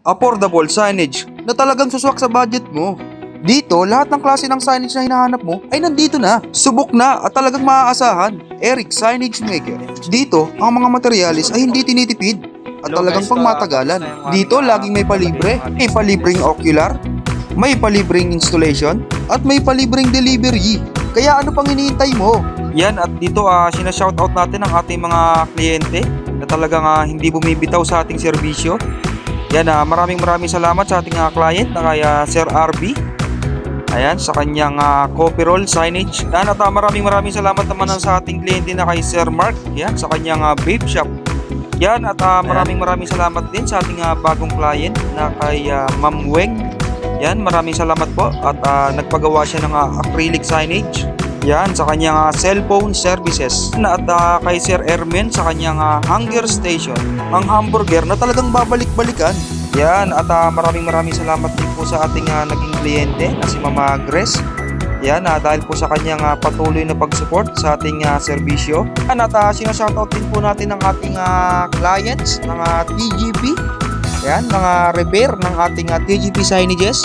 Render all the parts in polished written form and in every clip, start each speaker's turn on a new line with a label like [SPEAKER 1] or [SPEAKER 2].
[SPEAKER 1] affordable signage na talagang suswak sa budget mo. Dito, lahat ng klase ng signage na hinahanap mo ay nandito na. Subok na at talagang maaasahan. Eric Signage Maker. Dito, ang mga materyales ay hindi tinitipid at talagang pangmatagalan. Dito, laging may palibre. May palibreng ocular, may palibreng installation, at may palibreng delivery. Kaya ano pang hinihintay mo? Yan, at dito sinashoutout natin ang ating mga kliyente na talagang hindi bumibitaw sa ating serbisyo. Yan, maraming salamat sa ating client na kaya Sir RB. Ayan, sa kanyang coffee roll signage. Yan, at maraming salamat naman sa ating kliyente na kay Sir Mark. Yan, sa kanyang vape shop. Yan, at maraming salamat din sa ating bagong client na kay Ma'am Weng. Yan, maraming salamat po. At nagpagawa siya ng acrylic signage. Yan, sa kanyang cellphone services. At kay Sir Ermen sa kanyang hunger station. Ang hamburger na talagang babalik-balikan. Yan, at maraming salamat din po sa ating naging kliyente na si Mama Grace. Yan, dahil po sa kanyang patuloy na pag-support sa ating serbisyo. Yan, at sinashoutout din po natin ang ating clients ng TGP. Yan, mga repair ng ating TGP signages.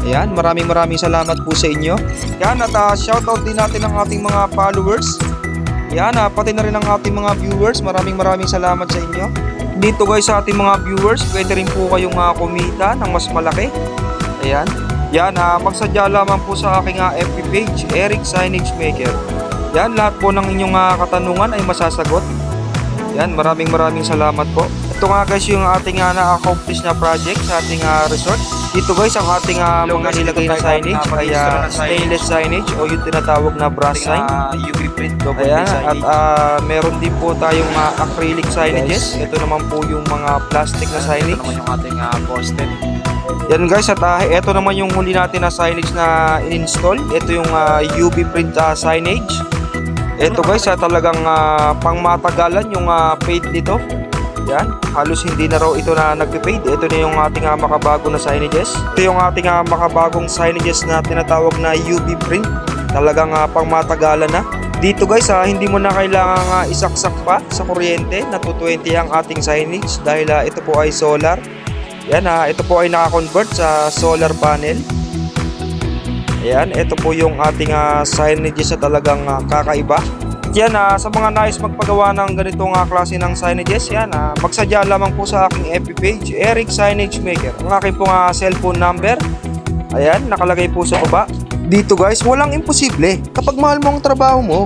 [SPEAKER 1] Ayan, maraming salamat po sa inyo. Yan, at shoutout din natin ang ating mga followers. Yan, pati na rin ang ating mga viewers. Maraming salamat sa inyo. Dito guys sa ating mga viewers, pwede rin po kayong kumita ng mas malaki. Ayan. Yan, magsadya lamang po sa aking FB page, Eric Signage Maker. Yan, lahat po ng inyong katanungan ay masasagot. Yan, maraming salamat po. Ito nga guys yung ating na-accomplish na project sa ating resort. Dito guys ang ating mga nilagay na signage ay stainless signage o yung tinatawag na brass sign. UV print. Ayan, at meron din po tayong acrylic signages. Ito naman po yung mga plastic na signage. Ito naman yung ating poster. Yan guys, at ito naman yung huli natin na signage na in-install. Ito yung UV print signage. Ito guys, talagang pangmatagalan yung fade nito. Yan, halos hindi na raw ito na nagpe-fade. Ito na yung ating makabago na signages. Ito yung ating makabagong signages na tinatawag na UV print. Talagang pangmatagalan na. Dito guys, hindi mo na kailangang isaksak pa sa kuryente na 220 ang ating signage dahil ito po ay solar. Yan, ito po ay naka-convert sa solar panel. Ayan, ito po yung ating signages na talagang kakaiba. Yan, sa mga nais magpagawa ng ganitong klase ng signages, yan, magsadya lamang po sa aking FB page, Eric Signage Maker. Ang aking pong cellphone number, ayan, nakalagay po sa baba. Dito guys, walang imposible kapag mahal mo ang trabaho mo.